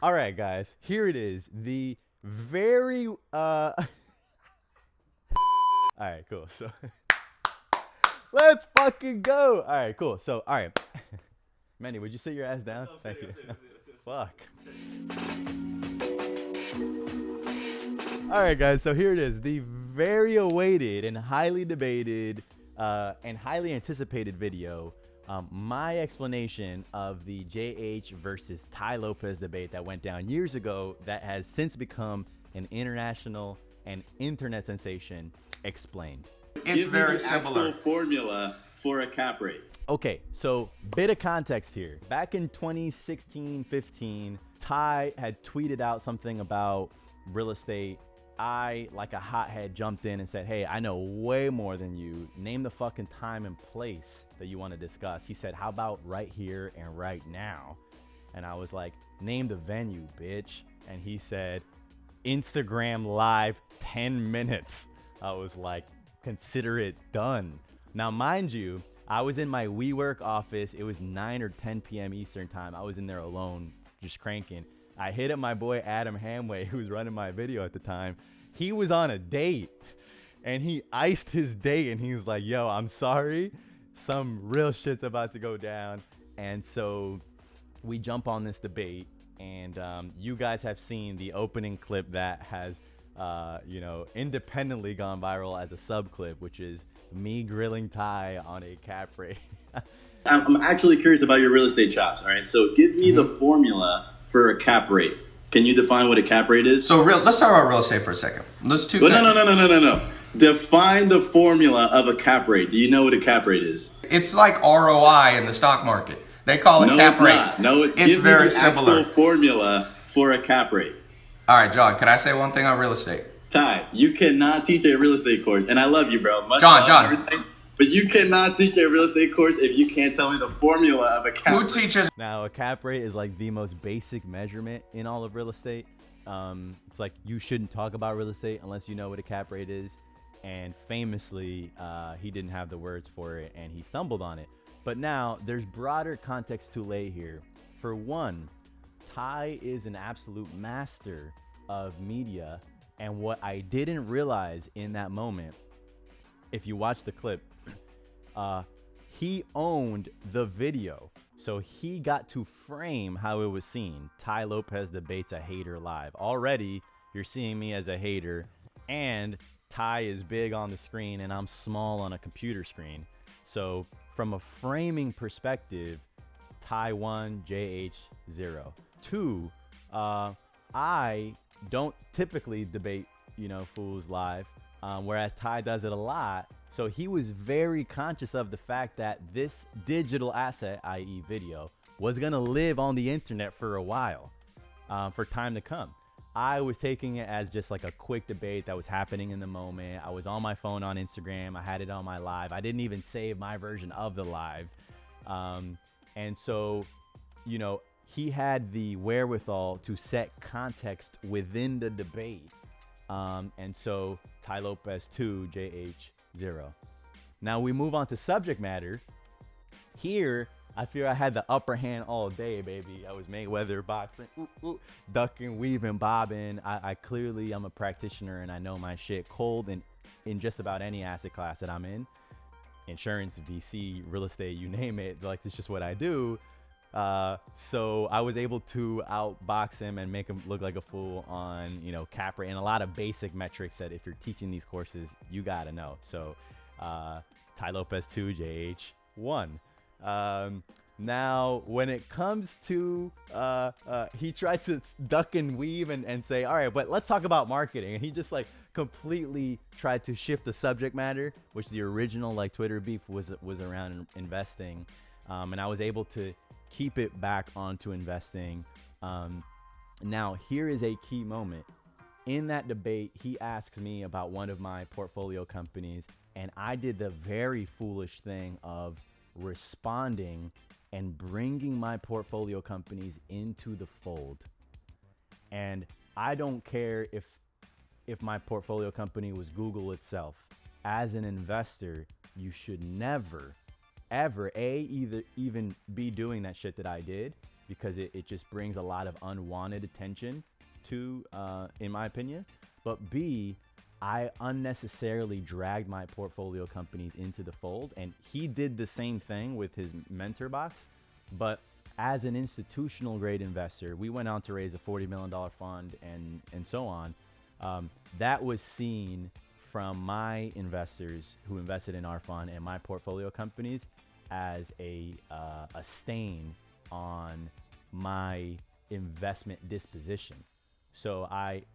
All right, guys, here it is. The very all right, cool. So let's fucking go. All right, cool. So, all right. Manny, would you sit your ass down? Thank you. Fuck. All right, guys. So here it is. The very awaited and highly debated and highly anticipated video. My explanation of the JH versus Tai Lopez debate that went down years ago that has since become an international and internet sensation explained. It's very similar. Actual formula for a cap rate. Okay, so bit of context here. Back in 2016-15, Tai had tweeted out something about real estate. I, like a hothead, jumped in and said, hey, I know way more than you. Name the fucking time and place that you want to discuss. He said, how about right here and right now? And I was like, name the venue, bitch. And he said, Instagram Live 10 minutes. I was like, consider it done. Now, mind you, I was in my WeWork office. It was 9 or 10 p.m. Eastern time. I was in there alone, just cranking. I hit up my boy Adam Hamway, who was running my video at the time. He was on a date, and he iced his date, and he was like, yo, I'm sorry. Some real shit's about to go down. And so we jump on this debate, and you guys have seen the opening clip that has independently gone viral as a sub clip, which is me grilling Tai on a cap rate. I'm actually curious about your real estate chops. All right, so give me the formula for a cap rate. Can you define what a cap rate is? So let's talk about real estate for a second. Let's two. No. Define the formula of a cap rate. Do you know what a cap rate is? It's like ROI in the stock market. They call it cap rate. Not. No, it's very similar. Actual formula for a cap rate. All right, John, can I say one thing on real estate? Tai, you cannot teach a real estate course, and I love you, bro. John. But you cannot teach a real estate course if you can't tell me the formula of a cap rate. Who teaches? Now, a cap rate is like the most basic measurement in all of real estate. It's like you shouldn't talk about real estate unless you know what a cap rate is. And famously, he didn't have the words for it, and he stumbled on it. But now, there's broader context to lay here. For one, Tai is an absolute master of media. And what I didn't realize in that moment, if you watch the clip, he owned the video. So he got to frame how it was seen. Tai Lopez debates a hater live. Already, you're seeing me as a hater, and Tai is big on the screen, and I'm small on a computer screen. So from a framing perspective, Tai 1, JH 0. 2, I don't typically debate, fools live, whereas Tai does it a lot. So he was very conscious of the fact that this digital asset, i.e. video, was going to live on the internet for a while, for time to come. I was taking it as just like a quick debate that was happening in the moment. I was on my phone on Instagram. I had it on my live. I didn't even save my version of the live. And so, he had the wherewithal to set context within the debate. And so Tai Lopez 2, JH 0. Now we move on to subject matter. Here, I feel I had the upper hand all day, baby. I was Mayweather boxing, ducking, weaving, bobbing. I clearly am a practitioner, and I know my shit cold and in just about any asset class that I'm in. Insurance, VC, real estate, you name it. Like, it's just what I do. So I was able to outbox him and make him look like a fool on, cap rate and a lot of basic metrics that if you're teaching these courses, you gotta know. So, Tai Lopez 2, JH 1. Now, when it comes to, he tried to duck and weave and say, all right, but let's talk about marketing. And he just completely tried to shift the subject matter, which the original Twitter beef was around investing. And I was able to keep it back onto investing. Now, here is a key moment. In that debate, he asks me about one of my portfolio companies, and I did the very foolish thing of responding and bringing my portfolio companies into the fold. And I don't care if my portfolio company was Google itself. As an investor, you should never, ever, even be doing that shit that I did. because it just brings a lot of unwanted attention to, in my opinion. But B, I unnecessarily dragged my portfolio companies into the fold, and he did the same thing with his mentor box. But as an institutional grade investor, we went on to raise a $40 million fund and so on. That was seen from my investors who invested in our fund and my portfolio companies as a stain on my investment disposition. So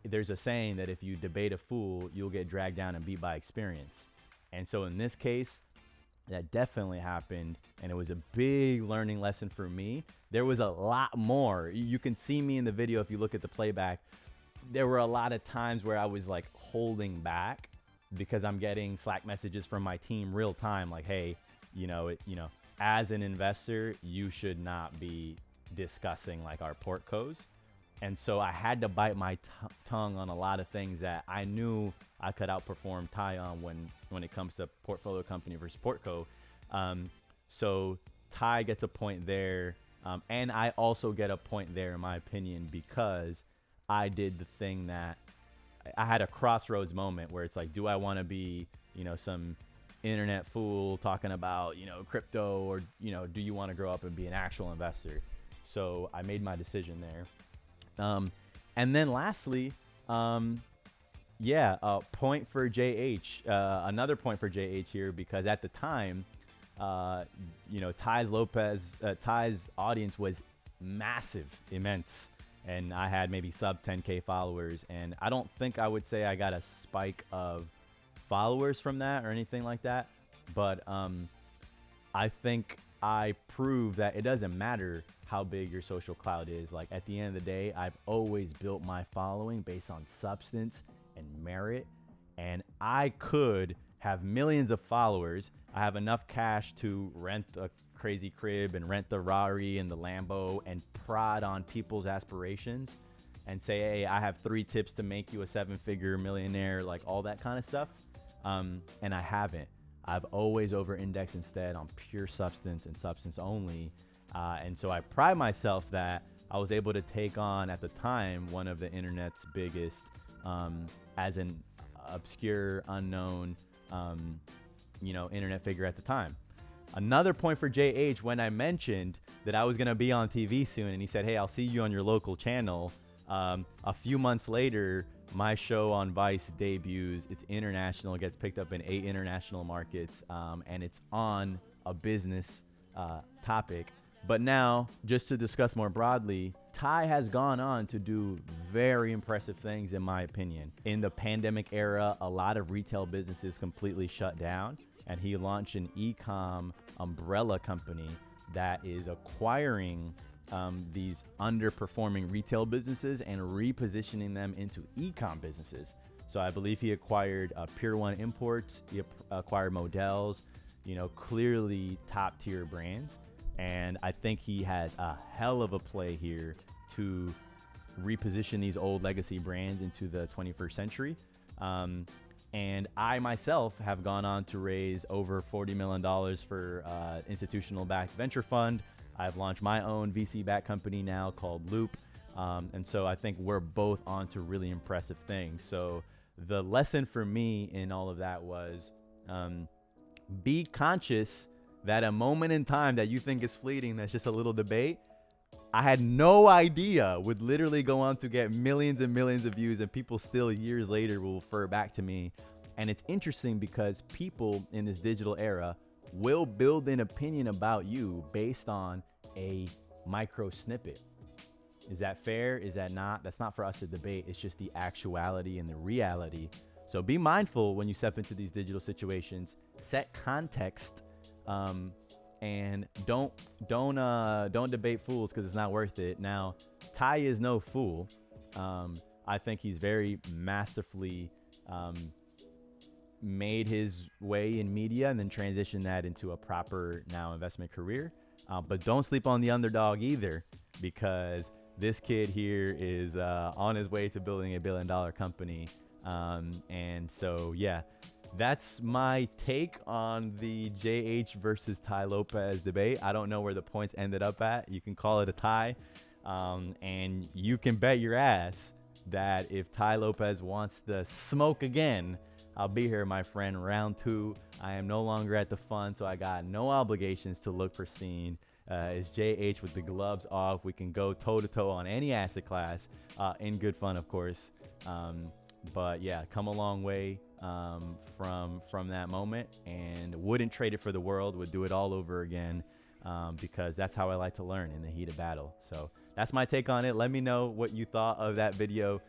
there's a saying that if you debate a fool, you'll get dragged down and beat by experience. And so in this case, that definitely happened, and it was a big learning lesson for me. There was a lot more. You can see me in the video if you look at the playback. There were a lot of times where I was like holding back because I'm getting Slack messages from my team real time, like, hey, as an investor, you should not be discussing like our portcos. And so I had to bite my tongue on a lot of things that I knew I could outperform Tai on when it comes to portfolio company versus portco. So Tai gets a point there. And I also get a point there, in my opinion, because I did the thing that I had a crossroads moment where it's like, do I want to be, some internet fool talking about, crypto, or, do you want to grow up and be an actual investor? So I made my decision there. And then lastly, point for JH, another point for JH here, because at the time, Tai's audience was massive, immense. And I had maybe sub 10K followers. And I don't think I would say I got a spike of followers from that or anything like that. But I think I proved that it doesn't matter how big your social clout is. Like, at the end of the day, I've always built my following based on substance and merit. And I could have millions of followers. I have enough cash to rent a crazy crib and rent the Rari and the Lambo and prod on people's aspirations and say, hey, I have 3 tips to make you a 7-figure millionaire, like all that kind of stuff. And I haven't. I've always over-indexed instead on pure substance and substance only. And so I pride myself that I was able to take on, at the time, one of the internet's biggest, as an obscure, unknown, internet figure at the time. Another point for JH, when I mentioned that I was going to be on TV soon, and he said, hey, I'll see you on your local channel. A few months later, my show on Vice debuts. It's international. It gets picked up in 8 international markets, and it's on a business topic. But now, just to discuss more broadly, Tai has gone on to do very impressive things, in my opinion. In the pandemic era, a lot of retail businesses completely shut down, and he launched an e-com umbrella company that is acquiring these underperforming retail businesses and repositioning them into e-com businesses. So I believe he acquired Pure One Imports, he acquired Models, clearly top tier brands. And I think he has a hell of a play here to reposition these old legacy brands into the 21st century. And I myself have gone on to raise over $40 million for institutional backed venture fund. I've launched my own VC backed company now called Loop. And so I think we're both on to really impressive things. So the lesson for me in all of that was be conscious that a moment in time that you think is fleeting, that's just a little debate, I had no idea would literally go on to get millions and millions of views, and people still years later will refer back to me. And it's interesting because people in this digital era will build an opinion about you based on a micro snippet. Is that fair? Is that not? That's not for us to debate. It's just the actuality and the reality. So be mindful when you step into these digital situations, set context, and don't debate fools, because it's not worth it. Now, Tai is no fool. I think he's very masterfully made his way in media and then transitioned that into a proper now investment career. But don't sleep on the underdog either, because this kid here is on his way to building $1 billion company. And so, yeah, that's my take on the JH versus Tai Lopez debate. I don't know where the points ended up at. You can call it a tie. And you can bet your ass that if Tai Lopez wants the smoke again, I'll be here, my friend. Round 2. I am no longer at the fun, so I got no obligations to look pristine. It's JH with the gloves off. We can go toe-to-toe on any asset class, in good fun, of course. But yeah, come a long way from that moment, and wouldn't trade it for the world. Would do it all over again, because that's how I like to learn in the heat of battle. So that's my take on it. Let me know what you thought of that video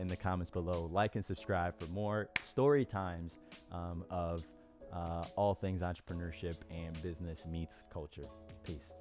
in the comments below. Like and subscribe for more story times of all things entrepreneurship and business meets culture. Peace.